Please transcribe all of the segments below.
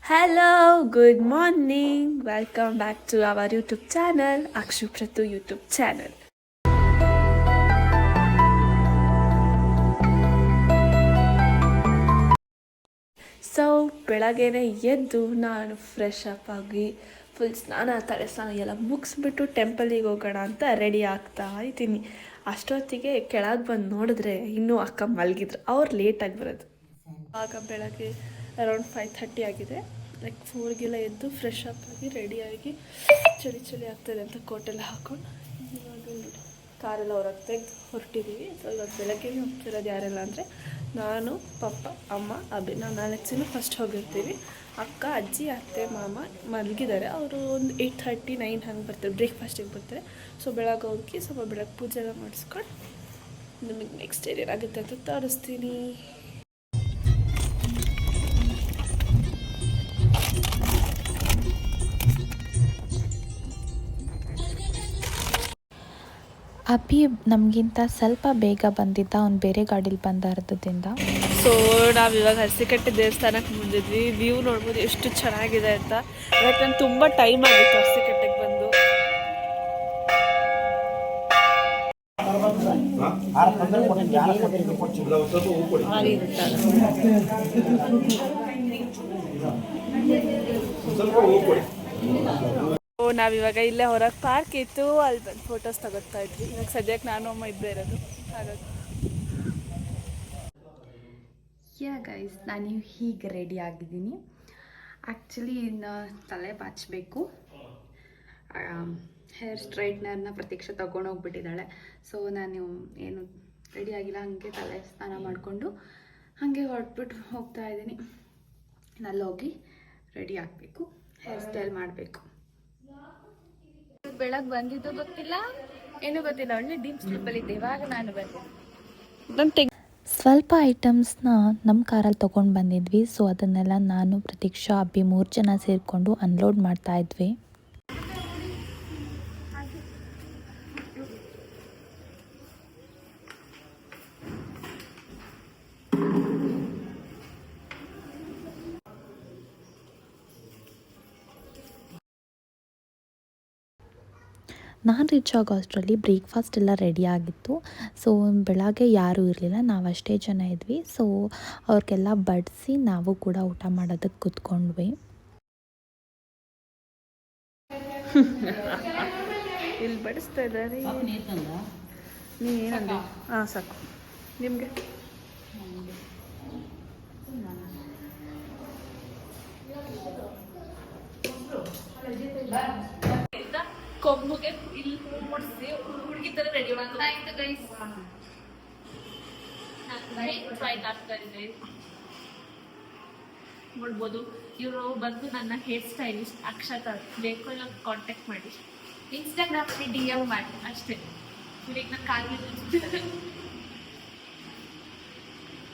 Hello, good morning. Welcome back to our YouTube channel, Akshu Pratu YouTube channel. So ಬೆಳಗ್ಗೆನೆ ಎದ್ದು ನಾನು fresh up ಆಗಿ full ಸ್ನಾನ ತಲೆ ಸ್ನಾನ ಎಲ್ಲ ಮುಗಿಸ್ಬಿಟ್ಟು ಟೆಂಪಲಿಗೆ ಹೋಗೋಣ ಅಂತ ರೆಡಿ ಆಗ್ತಾ ಇದ್ದೀನಿ. ಅಷ್ಟೊತ್ತಿಗೆ ಕೆಳಗೆ ಬಂದು ನೋಡಿದ್ರೆ ಇನ್ನೂ ಅಕ್ಕ ಮಲಗಿದ್ರು. ಅವ್ರು ಲೇಟಾಗಿ ಬರೋದು. ಆಗ ಬೆಳಗ್ಗೆ ಅರೌಂಡ್ 5:30 ಆಗಿದೆ. ಲೈಕ್ 4ಗೆಲ್ಲ ಎದ್ದು ಫ್ರೆಶ್ ಅಪ್ ಆಗಿ ರೆಡಿಯಾಗಿ ಚಳಿ ಆಗ್ತದೆ ಅಂತ ಕೋಟೆಲ್ಲ ಹಾಕ್ಕೊಂಡು ಇವಾಗ ನೋಡಿ ಕಾರೆಲ್ಲ ಹೊರಗೆ ತೆಗೆದು ಹೊರಟಿದ್ದೀವಿ. ಸೊ ಇವಾಗ ಬೆಳಗ್ಗೆ ಹೋಗ್ತಿರೋದು ಯಾರೆಲ್ಲ ಅಂದರೆ ನಾನು, ಪಪ್ಪ, ಅಮ್ಮ, ಅಬ್ಬಿ. ನಾವು 4 ಜನ ಫಸ್ಟ್ ಹೋಗಿರ್ತೀವಿ. ಅಕ್ಕ, ಅಜ್ಜಿ, ಅತ್ತೆ, ಮಾಮ ಮಲಗಿದ್ದಾರೆ. ಅವರು ಒಂದು 8:30 9 ಹಂಗೆ ಬರ್ತಾರೆ, ಬ್ರೇಕ್ಫಾಸ್ಟಿಗೆ ಬರ್ತಾರೆ. ಸೊ ಬೆಳಗ್ಗೆ ಹೋಗಿ ಸ್ವಲ್ಪ ಬೆಳಗ್ಗೆ ಪೂಜೆ ಎಲ್ಲ ಮಾಡಿಸ್ಕೊಂಡು ನಿಮಗೆ ನೆಕ್ಸ್ಟ್ ಏನಾಗುತ್ತೆ ಅಂತ ತೋರಿಸ್ತೀನಿ. ಅಭಿ ನಮಗಿಂತ ಸ್ವಲ್ಪ ಬೇಗ ಬಂದಿದ್ದ, ಅವ್ನು ಬೇರೆ ಗಾಡೀಲಿ ಬಂದ ಅರ್ಧದಿಂದ. ಸೊ ನಾವಿವಾಗ ಹರಸಿಕಟ್ಟೆ ದೇವಸ್ಥಾನಕ್ಕೆ ಬಂದಿದ್ವಿ. ವ್ಯೂ ನೋಡ್ಬೋದು ಎಷ್ಟು ಚೆನ್ನಾಗಿದೆ ಅಂತ. ಯಾಕಂದ್ರೆ ತುಂಬ ಟೈಮ್ ಆಗಿತ್ತು ಹರಸಿಕಟ್ಟೆಗೆ ಬಂದು. ನಾವಿವಾಗ ಇಲ್ಲೇ ಹೊರಗೆ ಪಾರ್ಕ್ ಇತ್ತು, ಅಲ್ಲಿ ಬಂದು ಫೋಟೋಸ್ ತಗೋತಾ ಇದ್ವಿ. ಇವಾಗ ಸದ್ಯಕ್ಕೆ ನಾನು ಅಮ್ಮ ಇಬ್ಬರೇ ಇರೋದು. ಹಾಗಾಗಿ ಗೈಸ್, ನಾನು ಹೀಗೆ ರೆಡಿ ಆಗಿದ್ದೀನಿ. ಆ್ಯಕ್ಚುಲಿ ಇನ್ನು ತಲೆ ಬಾಚಬೇಕು. ಹೇರ್ ಸ್ಟ್ರೈಟ್ನರ್ನ ಪ್ರತೀಕ್ಷೆ ತೊಗೊಂಡೋಗ್ಬಿಟ್ಟಿದ್ದಾಳೆ. ಸೊ ನಾನು ಏನು ರೆಡಿ ಆಗಿಲ್ಲ, ಹಾಗೆ ತಲೆ ಸ್ನಾನ ಮಾಡಿಕೊಂಡು ಹಾಗೆ ಹೊರಟ್ಬಿಟ್ಟು ಹೋಗ್ತಾ ಇದ್ದೀನಿ. ನಲ್ಲೋಗಿ ರೆಡಿ ಆಗಬೇಕು, ಹೇರ್ ಸ್ಟೈಲ್ ಮಾಡಬೇಕು. ಬೆಳಗ್ಗೆ ಬಂದಿದ್ದು ಗೊತ್ತಿಲ್ಲ, ಏನೂ ಗೊತ್ತಿಲ್ಲ. ಒಳ್ಳೆ ಡೀಪ್ ಸ್ಲೀಪಲ್ಲಿದ್ದೆ. ಇವಾಗ ನಾನು ಬಂದೆ. ಸ್ವಲ್ಪ ಐಟಮ್ಸ್ನ ನಮ್ಮ ಕಾರಲ್ಲಿ ತೊಗೊಂಡು ಬಂದಿದ್ವಿ. ಸೊ ಅದನ್ನೆಲ್ಲ ನಾನು, ಪ್ರತೀಕ್ಷಾ, ಅಬ್ಬಿ 3 ಜನ ಸೇರಿಕೊಂಡು ಅನ್ಲೋಡ್ ಮಾಡ್ತಾ ಇದ್ವಿ. ನಾನು ರೀಚ್ ಆಗೋ ಅಷ್ಟರಲ್ಲಿ ಬ್ರೇಕ್ಫಾಸ್ಟ್ ಎಲ್ಲ ರೆಡಿ ಆಗಿತ್ತು. ಸೊ ಬೆಳಗ್ಗೆ ಯಾರೂ ಇರಲಿಲ್ಲ, ನಾವು ಅಷ್ಟೇ ಜನ ಇದ್ವಿ. ಸೊ ಅವ್ರಿಗೆಲ್ಲ ಬಡಿಸಿ ನಾವು ಕೂಡ ಊಟ ಮಾಡೋದಕ್ಕೆ ಕೂತ್ಕೊಂಡ್ವಿ. ಇಲ್ಲಿ ಬಡಿಸ್ತಾ ಇದ್ದಾರೆ. ನೀವೇನಂದ್ರೆ ಹಾಂ ಸಾಕು ನಿಮಗೆ. ಕೊಂಬುಗೆ ಇಲ್ಲಿ ಮೂಡಿಸಿ ಹುಡುಗಿ ಥರ ರೆಡಿ ಮಾಡ್ತಾ ಗೈಸ್. ನೋಡ್ಬೋದು. ಇವರು ಬಂದು ನನ್ನ ಹೇರ್ ಸ್ಟೈಲಿಸ್ಟ್ ಅಕ್ಷತಾ, ಬೇಕು ಇಲ್ಲ ಕಾಂಟ್ಯಾಕ್ಟ್ ಮಾಡಿ, ಇನ್ಸ್ಟಾಗ್ರಾಮಲ್ಲಿ DM ಮಾಡಿ ಅಷ್ಟೇ. ಇವ್ರಿಗೆ ನಾನು ಕಾಲಿಗೆ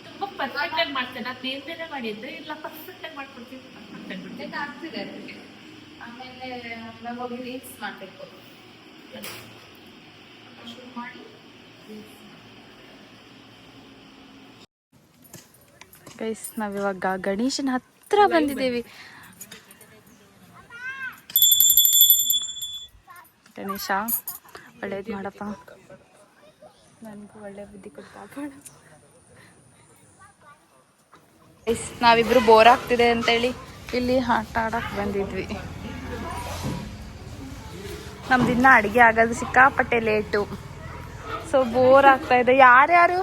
ತುಂಬ ಪರ್ಫೆಕ್ಟಾಗಿ ಮಾಡ್ತೇನೆ. ನಾನು ಬೇರೆ ಮಾಡಿದ್ದೆ ಇಲ್ಲ, ಪರ್ಫೆಕ್ಟಾಗಿ ಮಾಡ್ಕೊಡ್ತೀನಿ. ಪರ್ಫೆಕ್ಟ್ ಆಗ್ತಿದೆ ಅದಕ್ಕೆ. ಆಮೇಲೆ ನಾವು ಹೋಗಿ ರೀಲ್ಸ್ ಮಾಡಬೇಕು. ಶುರು ಮಾಡಿ ಗೈಸ್, ನಾವಿವಾಗ ಗಣೇಶನ ಹತ್ರ ಬಂದಿದ್ದೇವೆ. ಗಣೇಶ ಒಳ್ಳೇದು ಮಾಡಪ್ಪ, ನನಗೂ ಒಳ್ಳೆ ಬುದ್ಧಿ ಕೊಡ್ತಾ. ಗೈಸ್, ನಾವಿಬ್ರು ಬೋರ್ ಆಗ್ತಿದೆ ಅಂತೇಳಿ ಇಲ್ಲಿ ಆಟ ಆಡಕ್ಕೆ ಬಂದಿದ್ವಿ. ನಮ್ದು ಇನ್ನೂ ಅಡುಗೆ ಆಗೋದು ಸಿಕ್ಕಾಪಟ್ಟೆ ಲೇಟು. ಸೊ ಬೋರ್ ಆಗ್ತಾ ಇದೆ. ಯಾರ್ಯಾರು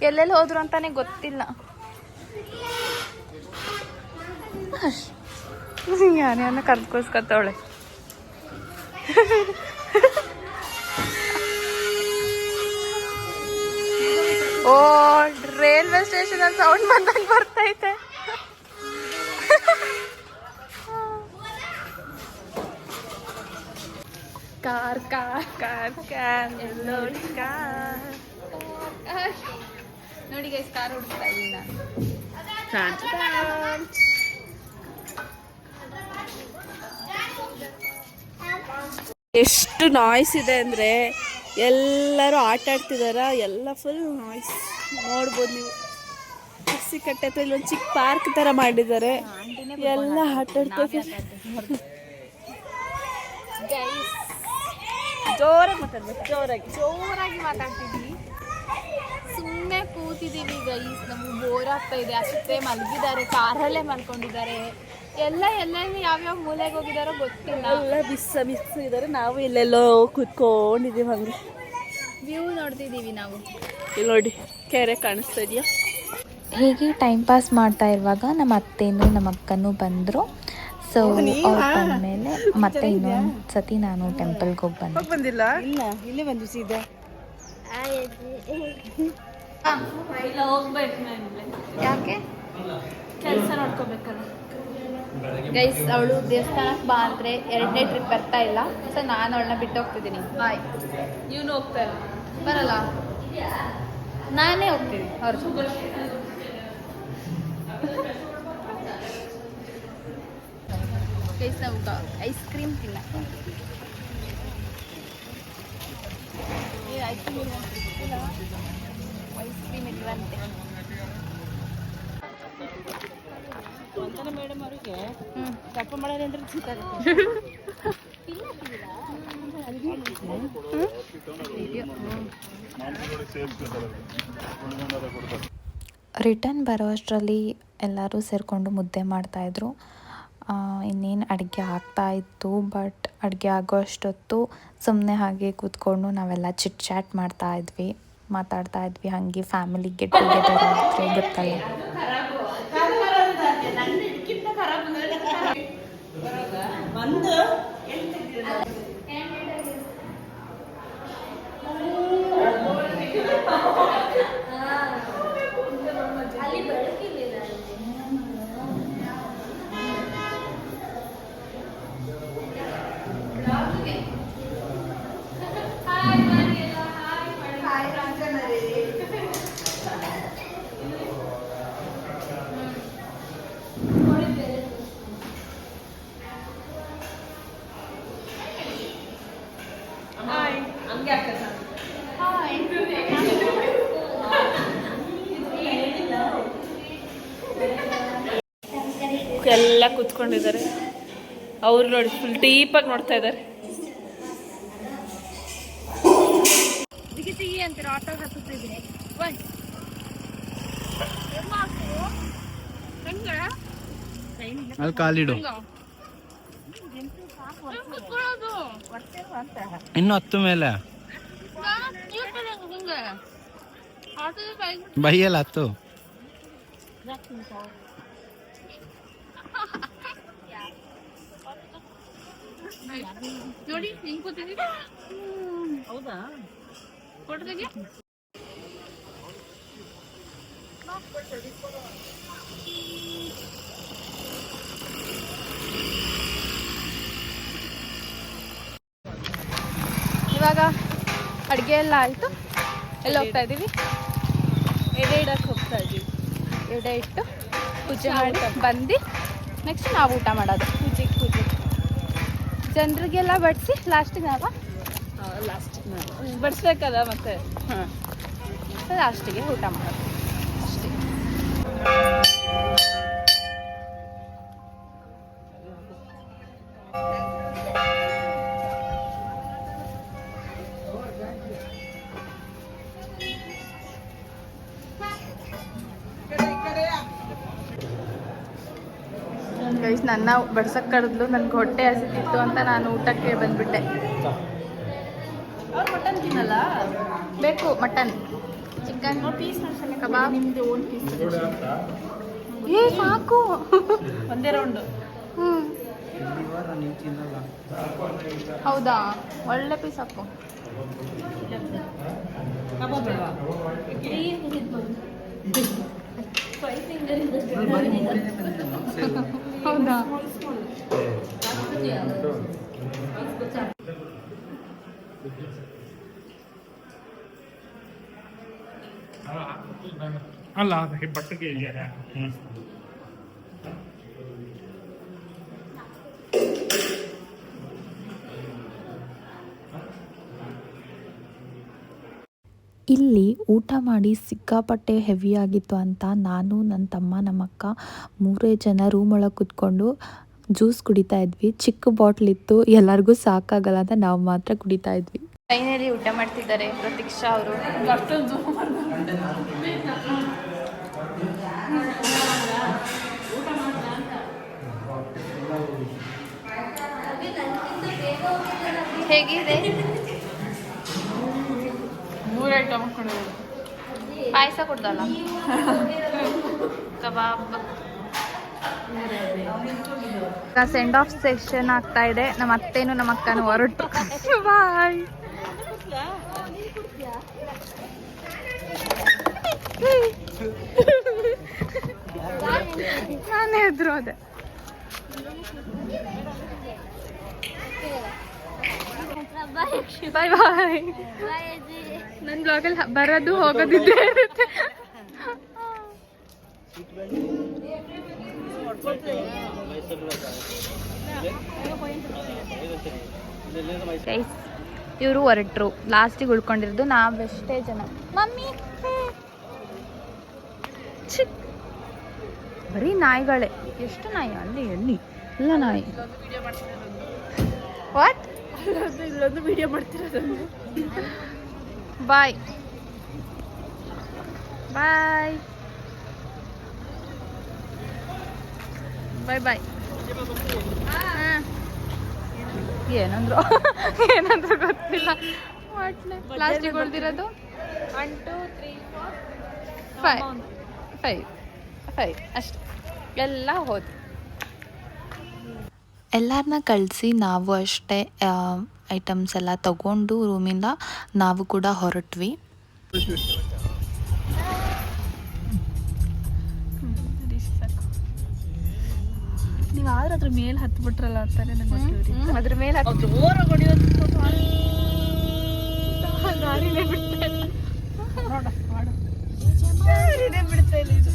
ಎಲ್ಲೆಲ್ಲಿ ಹೋದ್ರು ಅಂತಾನೆ ಗೊತ್ತಿಲ್ಲ. ಯಾರ್ಯಾರನ್ನ ಕರ್ದ್ಕೋಸ್ಕೊತವಳೆ. ಓ, ರೈಲ್ವೆ ಸ್ಟೇಷನ್ ಅಲ್ಲಿ ಸೌಂಡ್ ಬಂದಂಗೆ ಬರ್ತೈತೆ. ಕಾರ್ ಕಾರ್ ಕಾರ್ ಕಾರ್ ನೋಡಿ ಕಾರ್ ನೋಡಿ ಗೈಸ್, ಕಾರ್ ಓಡಿಸ್ತಾ ಇದ್ದೀನಿ ನಾನು. ಎಷ್ಟು ನಾಯ್ಸ್ ಇದೆ ಅಂದರೆ ಎಲ್ಲರೂ ಆಟ ಆಡ್ತಿದಾರ. ಎಲ್ಲ ಫುಲ್ ನಾಯ್ಸ್ ನೋಡ್ಬೋದು ನೀವು. ತುಳಸಿ ಕಟ್ಟೆ ಹತ್ರ ಇಲ್ಲೊಂದು ಚಿಕ್ಕ ಪಾರ್ಕ್ ತರ ಮಾಡಿದ್ದಾರೆ, ಎಲ್ಲ ಆಟ ಆಡ್ಕೋತಾರೆ. ಜೋರಾಗಿ ಮಾತಾಡ್ಬೇಕು, ಜೋರಾಗಿ ಮಾತಾಡ್ತಿದ್ವಿ. ಸುಮ್ಮನೆ ಕೂತಿದ್ದೀವಿ ಗೈಸ್, ನಮ್ಗೆ ಬೋರ್ ಆಗ್ತಾ ಇದೆ. ಅಷ್ಟೇ ಮಲಗಿದ್ದಾರೆ, ಕಾರಲ್ಲೇ ಮಲ್ಕೊಂಡಿದ್ದಾರೆ. ಎಲ್ಲ ಎಲ್ಲೆಲ್ಲಿ ಯಾವ್ಯಾವ ಮೂಲೆಗೆ ಹೋಗಿದಾರೋ ಗೊತ್ತಿಲ್ಲ. ಎಲ್ಲ ಮಿಸ್ ಇದ್ದಾರೆ. ನಾವು ಇಲ್ಲೆಲ್ಲೋ ಕೂತ್ಕೊಂಡಿದ್ದೀವಿ, ಹಂಗೆ ವ್ಯೂ ನೋಡ್ತಿದ್ದೀವಿ ನಾವು. ಇಲ್ಲಿ ನೋಡಿ ಕೆರೆ ಕಾಣಿಸ್ತಾ ಇದೆಯಾ. ಹೇಗೆ ಟೈಮ್ ಪಾಸ್ ಮಾಡ್ತಾ ಇರುವಾಗ ನಮ್ಮ ಅತ್ತೆನೂ ನಮ್ಮ ಅಕ್ಕನೂ ಬಂದರು. ಸೊ ಅವ್ರು ಬಂದಮೇಲೆ ಮತ್ತೆ ಇನ್ನೊಂದು ಸತಿ ನಾನು ಟೆಂಪಲ್ಗೆ ಹೋಗಿ ಬಂದಿಲ್ಲ. ಇಲ್ಲ, ಇಲ್ಲೇ ಬಂದು ಸೀದಾ ಹೋಗ್ಬೇಕು. ಯಾಕೆ ಕೆಲಸ ನೋಡ್ಕೋಬೇಕಲ್ಲ ಗೈಸ್. ಅವಳು ದೇವಸ್ಥಾನಕ್ಕೆ ಬಾ ಅಂದರೆ 2ನೇ ಟ್ರಿಪ್ ಬರ್ತಾ ಇಲ್ಲ. ಸೊ ನಾನು ಅವಳನ್ನ ಬಿಟ್ಟು ಹೋಗ್ತಿದ್ದೀನಿ. ಬಾಯ್. ಇವನು ಹೋಗ್ತಾ ಇಲ್ಲ, ಬರಲ್ಲ, ನಾನೇ ಹೋಗ್ತೀನಿ ಅವ್ರ ಗೈಸ್. ನಾವು ಐಸ್ ಕ್ರೀಮ್ ತಿನ್ನ ಐಸ್ ಕ್ರೀಮ್ ಇಲ್ವಂತೆ. ಮೇಡಮ್ ಅವರಿಗೆ ದಪ್ಪ ಮಾಡೋದು ಅಂದ್ರೆ ಸಿಗ್ತಾರೆ. ರಿಟರ್ನ್ ಬರೋ ಅಷ್ಟರಲ್ಲಿ ಎಲ್ಲರೂ ಸೇರಿಕೊಂಡು ಮುದ್ದೆ ಮಾಡ್ತಾಯಿದ್ರು. ಇನ್ನೇನು ಅಡುಗೆ ಆಗ್ತಾಯಿತ್ತು. ಬಟ್ ಅಡುಗೆ ಆಗೋ ಅಷ್ಟೊತ್ತು ಸುಮ್ಮನೆ ಹಾಗೆ ಕೂತ್ಕೊಂಡು ನಾವೆಲ್ಲ ಚಿಟ್ ಚಾಟ್ ಮಾತಾಡ್ತಾ ಇದ್ವಿ. ಹಾಗೆ ಫ್ಯಾಮಿಲಿ ಗೆಟ್ ಟುಗೆದರ್ ಆದರೆ ಗೊತ್ತಲ್ಲ. ಎಲ್ಲ ಕೂತ್ಕೊಂಡಿದ್ದಾರೆ. ಅವ್ರು ನೋಡಿ ಫುಲ್ ಡೀಪಾಗಿ ನೋಡ್ತಾ ಇದ್ದಾರೆ. ಅಂತೀರ ಆಟೋ ಹತ್ತಿದ್ದೀನಿ. ಅಲ್ಲಿ ಕಾಲಿಡು. ಇನ್ನು 10 ಮೇಲೆ ಬೈಯಲ್ಲ 10. ನೋಡಿ ಹಿಂಗ್ ಕೂತಿದ್ದೀವಿ. ಹೌದಾ? ಕೊಡ್ತೀವಿ. ಇವಾಗ ಅಡುಗೆ ಎಲ್ಲ ಆಯಿತು. ಎಲ್ಲ ಹೋಗ್ತಾ ಇದ್ದೀವಿ. ಎಡೆ ಇಡಕ್ಕೆ ಹೋಗ್ತಾ ಇದ್ದೀವಿ. ಎಡೆ ಇಟ್ಟು ಪೂಜೆ ಮಾಡಿ ಬಂದು ನೆಕ್ಸ್ಟ್ ನಾವು ಊಟ ಮಾಡೋದು. ಪೂಜೆ ಜನರಿಗೆಲ್ಲ ಬಡಿಸಿ ಲಾಸ್ಟಿಗೆ ಬಡಿಸ್ಬೇಕಲ್ಲ ಮತ್ತೆ. ಹಾಂ, ಲಾಸ್ಟಿಗೆ ಊಟ ಮಾಡೋದು ಅಷ್ಟೇ. ಗೈಸ್, ನನ್ನ ಬಡ್ಸಕ್ಕೆ ಕರೆದ್ಲು. ನನಗೆ ಹೊಟ್ಟೆ ಹಸಿತಿತ್ತು ಅಂತ ನಾನು ಊಟಕ್ಕೆ ಬಂದ್ಬಿಟ್ಟೆ. ಅವ್ರು ಮಟನ್ ತಿನ್ನಲ್ಲ? ಬೇಕು ಮಟನ್, ಚಿಕನ್, ಪೀಸ್ ಕಬಾಬ್. ನಿಮ್ದು ಓನ್ ಪೀಸ್. ಏ ಸಾಕು, ಒಂದೇ ರೌಂಡು. ಹ್ಞೂ ಹೌದಾ, ಒಳ್ಳೆ ಪೀಸ್ ಹಾಕು. ಕಬಾಬ್ ಬೇಡವಾ? ಹೌದಾ? ಅಲ್ಲ ಬಟ್ಟೆಗೆ ಇಲ್ಲಿ ಊಟ ಮಾಡಿ ಸಿಕ್ಕಾಪಟ್ಟೆ ಹೆವಿ ಆಗಿತ್ತು ಅಂತ ನಾನು ನನ್ನ ತಮ್ಮ ನಮ್ಮಕ್ಕ 3 ಜನ ರೂಮ್ ಒಳಗೆ ಕುತ್ಕೊಂಡು ಜ್ಯೂಸ್ ಕುಡಿತಾ ಇದ್ವಿ. ಚಿಕ್ಕ ಬಾಟ್ಲ್ ಇತ್ತು, ಎಲ್ಲರಿಗೂ ಸಾಕಾಗಲ್ಲ ಅಂತ ನಾವು ಮಾತ್ರ ಕುಡಿತಾ ಇದ್ವಿ. ಫೈನಲಿ ಊಟ ಮಾಡ್ತಿದ್ದಾರೆ ಪ್ರತೀಕ್ಷಾ ಅವರು. ಹೇಗಿದೆ? 3 ಐಟಮ್ ಪಾಯಸ ಕೊಡ್ದಲ್ಲ, ಕಬಾಬ್. ಸೆಂಡ್ ಆಫ್ ಸೆಷನ್ ಆಗ್ತಾ ಇದೆ. ನಮ್ಮ ಅತ್ತೇನು ನಮ್ಮ ಅಕ್ಕನೂ ಹೊರಟು. ಬಾಯ್. ನಾನು ಎದ್ರು ಅದೇ. ಬಾಯ್ ಬಾಯ್. ನನ್ನ ಬ್ಲಾಗಲ್ಲಿ ಬರೋದು ಹೋಗೋದಿದ್ದೇ ಇರುತ್ತೆ. ಇವರು ಹೊರಟ್ರು. ಲಾಸ್ಟಿಗೆ ಉಳ್ಕೊಂಡಿರೋದು ನಾವೆಷ್ಟೇ ಜನ. ಮಮ್ಮಿ ಬರೀ ನಾಯಿಗಳೇ. ಎಷ್ಟು ನಾಯಿ ಅಲ್ಲಿ ಎಲ್ಲಿ ಎಲ್ಲ ನಾಯಿ. ವಾಟ್? ಇಲ್ಲೊಂದು ವಿಡಿಯೋ ಮಾಡ್ತಿರೋದನ್ನು. ಬಾಯ್ ಬಾಯ್ ಬಾಯ್ ಬಾಯ್. ಏನಂದ್ರು ಗೊತ್ತಿಲ್ಲ. ಲಾಸ್ಟಿಗೆ ಉಳಿದಿರೋದು 1 2 3 4 5 ಅಷ್ಟೇ. ಎಲ್ಲ ಹೋದ್ರು. ಎಲ್ಲರನ್ನ ಕಳಿಸಿ ನಾವು ಅಷ್ಟೇ ಐಟಮ್ಸ್ ಎಲ್ಲ ತಗೊಂಡು ರೂಮಿಂದ ನಾವು ಕೂಡ ಹೊರಟ್ವಿ. ನೀವು ಆದ್ರೆ ಅದ್ರ ಮೇಲೆ ಹತ್ಬಿಟ್ರಲ್ಲ ಅಂತಾನೆ ನಂಗೆ ಅದ್ರ ಮೇಲೆ ಜೋರಾಗಿ ಹೊಡಿಯೋದು. ದಾರಿನೇ ಬಿಡ್ತಾ ಇಲ್ಲ. ದಾರಿನೇ ಬಿಡ್ತಾ ಇಲ್ಲ ಇದು.